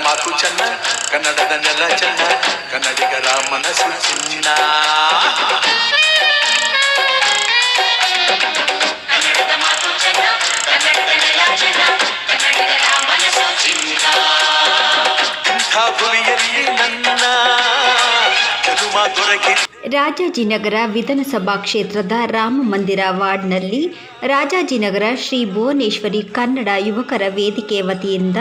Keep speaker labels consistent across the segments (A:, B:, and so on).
A: ಮಾತು ಚೆನ್ನ, ಕನ್ನಡದ ನೆಲ ಚೆನ್ನ, ಕನ್ನಡಿಗರ ಮನಸ್ಸು ಚಿನ್ನ. ಕನ್ನಡದ ಮಾತು ಚೆನ್ನ, ಕನ್ನಡದ ನೆಲ ಚೆನ್ನ, ಕನ್ನಡಿಗರ ಮನಸ್ಸು ಚಿನ್ನ. ಇಂಥ ಭುವಿಯಲ್ಲಿ ನನ್ನ ಜನುಮ ದೊರಕಿ.
B: ರಾಜಾಜಿನಗರ ವಿಧಾನಸಭಾ ಕ್ಷೇತ್ರದ ರಾಮ ಮಂದಿರ ವಾರ್ಡ್ನಲ್ಲಿ ರಾಜಾಜಿನಗರ ಶ್ರೀ ಭುವನೇಶ್ವರಿ ಕನ್ನಡ ಯುವಕರ ವೇದಿಕೆ ವತಿಯಿಂದ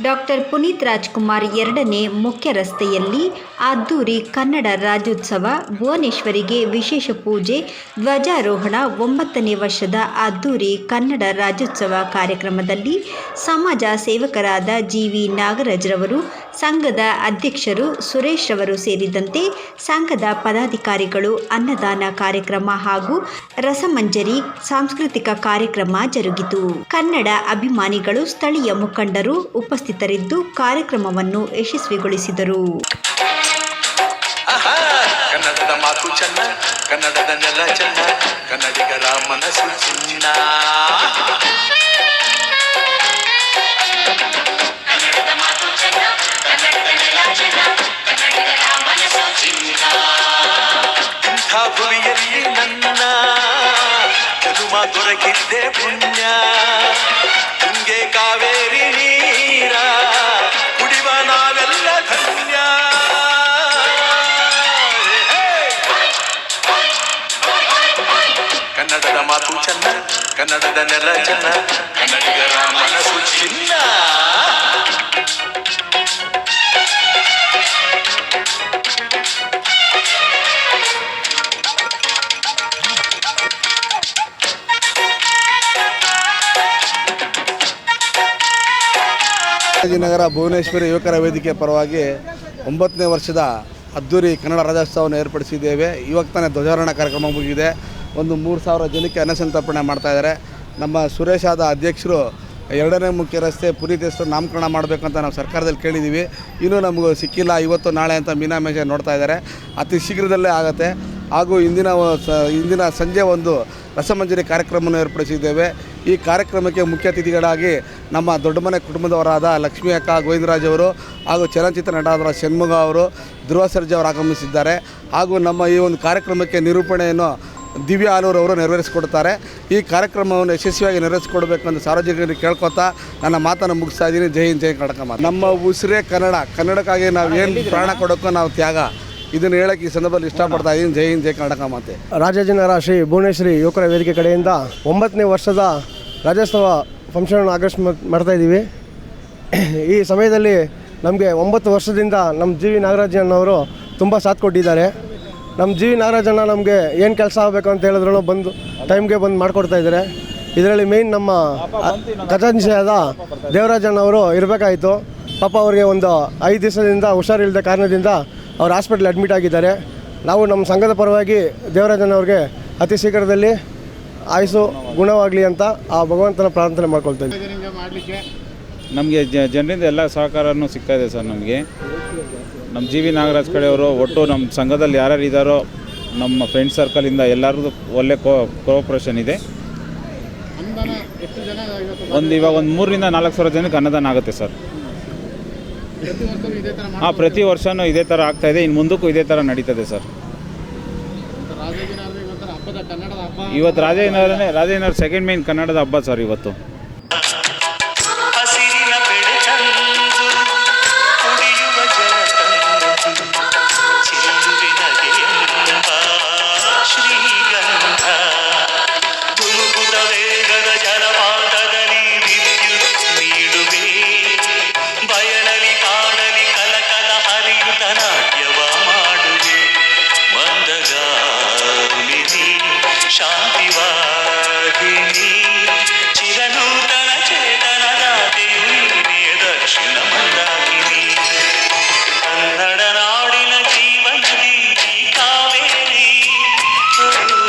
B: ಡಾಕ್ಟರ್ ಪುನೀತ್ ರಾಜ್ಕುಮಾರ್ 2ನೇ ಮುಖ್ಯ ರಸ್ತೆಯಲ್ಲಿ ಅದ್ದೂರಿ ಕನ್ನಡ ರಾಜ್ಯೋತ್ಸವ, ಭುವನೇಶ್ವರಿಗೆ ವಿಶೇಷ ಪೂಜೆ, ಧ್ವಜಾರೋಹಣ. 9ನೇ ವರ್ಷದ ಅದ್ದೂರಿ ಕನ್ನಡ ರಾಜ್ಯೋತ್ಸವ ಕಾರ್ಯಕ್ರಮದಲ್ಲಿ ಸಮಾಜ ಸೇವಕರಾದ ಜಿ.ವಿ. ನಾಗರಾಜ್ರವರು, ಸಂಘದ ಅಧ್ಯಕ್ಷರು ಸುರೇಶ್ ರವರು ಸೇರಿದಂತೆ ಸಂಘದ ಪದಾಧಿಕಾರಿಗಳು ಅನ್ನದಾನ ಕಾರ್ಯಕ್ರಮ ಹಾಗೂ ರಸಮಂಜರಿ ಸಾಂಸ್ಕೃತಿಕ ಕಾರ್ಯಕ್ರಮ ಜರುಗಿತು. ಕನ್ನಡ ಅಭಿಮಾನಿಗಳು, ಸ್ಥಳೀಯ ಮುಖಂಡರು ಉಪಸ್ಥಿತರಿದ್ದು ಕಾರ್ಯಕ್ರಮವನ್ನು ಯಶಸ್ವಿಗೊಳಿಸಿದರು.
A: ಕನ್ನಡದ ಮಾತು ಚೆನ್ನ, ಕನ್ನಡದ ನೆಲ ಚೆನ್ನ, ಕನ್ನಡಿಗರ ಮನಸ್ಸು ಚಿನ್ನ. ಕನ್ನಡದ ಮಾತು ಚೆನ್ನ, ಕನ್ನಡದ ನೆಲ ಚೆನ್ನ, ಕನ್ನಡಿಗರ ಮನಸ್ಸು ಚಿನ್ನ. ಇಂಥ ಭುವಿಯಲ್ಲಿ ನನ್ನ ಜನುಮ ದೊರಕಿದ್ದೆ ಪುಣ್ಯ. ತುಂಗೆ ಕಾವೇರಿ ನೀರ ಕುಡಿವ ನಾವೆಲ್ಲ ಧನ್ಯ. ಕನ್ನಡದ ಮಾತು ಚೆನ್ನ, ಕನ್ನಡದ ನೆಲ ಚೆನ್ನ, ಕನ್ನಡಿಗರ ಮನಸ್ಸು ಚಿನ್ನ.
C: ರಾಜಾಜಿನಗರ ಭುವನೇಶ್ವರಿ ಯುವಕರ ವೇದಿಕೆ ಪರವಾಗಿ 9ನೇ ವರ್ಷದ ಅದ್ದೂರಿ ಕನ್ನಡ ರಾಜ್ಯೋತ್ಸವವನ್ನು ಏರ್ಪಡಿಸಿದ್ದೇವೆ. ಇವಾಗ ತಾನೇ ಧ್ವಜಾರೋಹಣ ಕಾರ್ಯಕ್ರಮ ಮುಗಿದೆ. ಒಂದು 3,000 ಜನಕ್ಕೆ ಅನ್ನಸಂತರ್ಪಣೆ ಮಾಡ್ತಾಯಿದ್ದಾರೆ. ನಮ್ಮ ಸುರೇಶ್ ಆದ ಅಧ್ಯಕ್ಷರು 2ನೇ ಮುಖ್ಯ ರಸ್ತೆ ಪುನೀತ್ ಹೆಸರು ನಾಮಕರಣ ಮಾಡಬೇಕಂತ ನಾವು ಸರ್ಕಾರದಲ್ಲಿ ಕೇಳಿದ್ದೀವಿ. ಇನ್ನೂ ನಮಗೂ ಸಿಕ್ಕಿಲ್ಲ. ಇವತ್ತು ನಾಳೆ ಅಂತ ಮೀನಾಮೇಷ ನೋಡ್ತಾ ಇದ್ದಾರೆ. ಅತಿ ಶೀಘ್ರದಲ್ಲೇ ಆಗುತ್ತೆ. ಹಾಗೂ ಇಂದಿನ ಸಂಜೆ ಒಂದು ರಸಮಂಜರಿ ಕಾರ್ಯಕ್ರಮವನ್ನು ಏರ್ಪಡಿಸಿದ್ದೇವೆ. ಈ ಕಾರ್ಯಕ್ರಮಕ್ಕೆ ಮುಖ್ಯ ಅತಿಥಿಗಳಾಗಿ ನಮ್ಮ ದೊಡ್ಡಮನೆ ಕುಟುಂಬದವರಾದ ಲಕ್ಷ್ಮೀ ಅಕ್ಕ, ಗೋವಿಂದರಾಜ್ ಅವರು ಹಾಗೂ ಚಲನಚಿತ್ರ ನಟರಾದ ಷಣ್ಮುಗ ಅವರು, ಧ್ರುವ ಸರ್ಜಾ ಅವರು ಆಗಮಿಸಿದ್ದಾರೆ. ಹಾಗೂ ನಮ್ಮ ಈ ಒಂದು ಕಾರ್ಯಕ್ರಮಕ್ಕೆ ನಿರೂಪಣೆಯನ್ನು ದಿವ್ಯಾ ಆಲೂರವರು ನೆರವೇರಿಸಿಕೊಡ್ತಾರೆ. ಈ ಕಾರ್ಯಕ್ರಮವನ್ನು ಯಶಸ್ವಿಯಾಗಿ ನೆರವೇರಿಸಿಕೊಡ್ಬೇಕಂತ ಸಾರ್ವಜನಿಕರಿಗೆ ಕೇಳ್ಕೊತಾ ನನ್ನ ಮಾತನ್ನು ಮುಗಿಸ್ತಾ ಇದ್ದೀನಿ. ಜೈ ಹಿಂದ್, ಜೈ ಕರ್ನಾಟಕ ಮಾತು. ನಮ್ಮ ಉಸಿರೇ ಕನ್ನಡ. ಕನ್ನಡಕ್ಕಾಗಿ ನಾವು ಏನು ಪ್ರಾಣ ಕೊಡೋಕ್ಕೋ ನಾವು ತ್ಯಾಗ. ಇದನ್ನು ಹೇಳೋಕ್ಕೆ ಈ ಸಂದರ್ಭದಲ್ಲಿ ಇಷ್ಟಪಡ್ತಾ ಇದ್ದೀನಿ. ಜೈ ಹಿಂದ್, ಜೈ ಕರ್ನಾಟಕ ಮಾತೆ.
D: ರಾಜಾಜಿನಗರ ಶ್ರೀ ಭುವನೇಶ್ವರಿ ಯುವಕರ ವೇದಿಕೆ ಕಡೆಯಿಂದ 9ನೇ ವರ್ಷದ ರಾಜ್ಯೋತ್ಸವ ಫಂಕ್ಷನನ್ನು ಆಗಸ್ಟ್ ಮಾಡ್ತಾಯಿದ್ದೀವಿ. ಈ ಸಮಯದಲ್ಲಿ ನಮಗೆ 9 ವರ್ಷದಿಂದ ನಮ್ಮ ಜಿ.ವಿ. ನಾಗರಾಜಣ್ಣವರು ತುಂಬ ಸಾಥ್ ಕೊಟ್ಟಿದ್ದಾರೆ. ನಮ್ಮ ಜಿ.ವಿ. ನಾಗರಾಜಣ್ಣ ನಮಗೆ ಏನು ಕೆಲಸ ಆಗಬೇಕು ಅಂತ ಹೇಳಿದ್ರು ಬಂದು ಟೈಮ್ಗೆ ಬಂದು ಮಾಡಿಕೊಡ್ತಾಯಿದ್ದಾರೆ. ಇದರಲ್ಲಿ ಮೇಯ್ನ್ ನಮ್ಮ ಖಜಾಂಚಿಯಾದ ದೇವರಾಜಣ್ಣವರು ಇರಬೇಕಾಯಿತು. ಪಾಪ ಅವ್ರಿಗೆ ಒಂದು 5 ದಿವಸದಿಂದ ಹುಷಾರಿಲ್ಲದ ಕಾರಣದಿಂದ ಅವ್ರು ಹಾಸ್ಪಿಟ್ಲ್ ಅಡ್ಮಿಟ್ ಆಗಿದ್ದಾರೆ. ನಾವು ನಮ್ಮ ಸಂಘದ ಪರವಾಗಿ ದೇವರಾಜಣ್ಣವ್ರಿಗೆ ಅತಿ ಶೀಘ್ರದಲ್ಲಿ ಆಯುಸ್ಸು ಗುಣವಾಗಲಿ ಅಂತ ಆ ಭಗವಂತನ ಪ್ರಾರ್ಥನೆ ಮಾಡ್ಕೊಳ್ತಾ ಇದ್ದೀವಿ.
E: ನಮಗೆ ಜನರಿಂದ ಎಲ್ಲ ಸಹಕಾರನೂ ಸಿಗ್ತಾ ಇದೆ ಸರ್. ನಮಗೆ ನಮ್ಮ ಜಿ.ವಿ. ನಾಗರಾಜ್ ಕಡೆಯವರು ಒಟ್ಟು ನಮ್ಮ ಸಂಘದಲ್ಲಿ ಯಾರ್ಯಾರು ಇದ್ದಾರೋ ನಮ್ಮ ಫ್ರೆಂಡ್ ಸರ್ಕಲಿಂದ ಎಲ್ಲರದ್ದು ಒಳ್ಳೆ ಕೋಆಪ್ರೇಷನ್ ಇದೆ. ಇವಾಗ ಒಂದು 3,000 ರಿಂದ 4,000 ಜನಕ್ಕೆ ಅನ್ನದಾನ ಆಗುತ್ತೆ ಸರ್. ಪ್ರತಿ ವರ್ಷವೂ ಇದೇ ಥರ ಆಗ್ತಾಯಿದೆ. ಇನ್ನು ಮುಂದಕ್ಕೂ ಇದೇ ಥರ ನಡೀತದೆ ಸರ್. ಇವತ್ತು ರಾಜಾಜಿನಗರ ಸೆಕೆಂಡ್ ಮೇನ್ ಕನ್ನಡದ ಹಬ್ಬ ಸರ್ ಇವತ್ತು.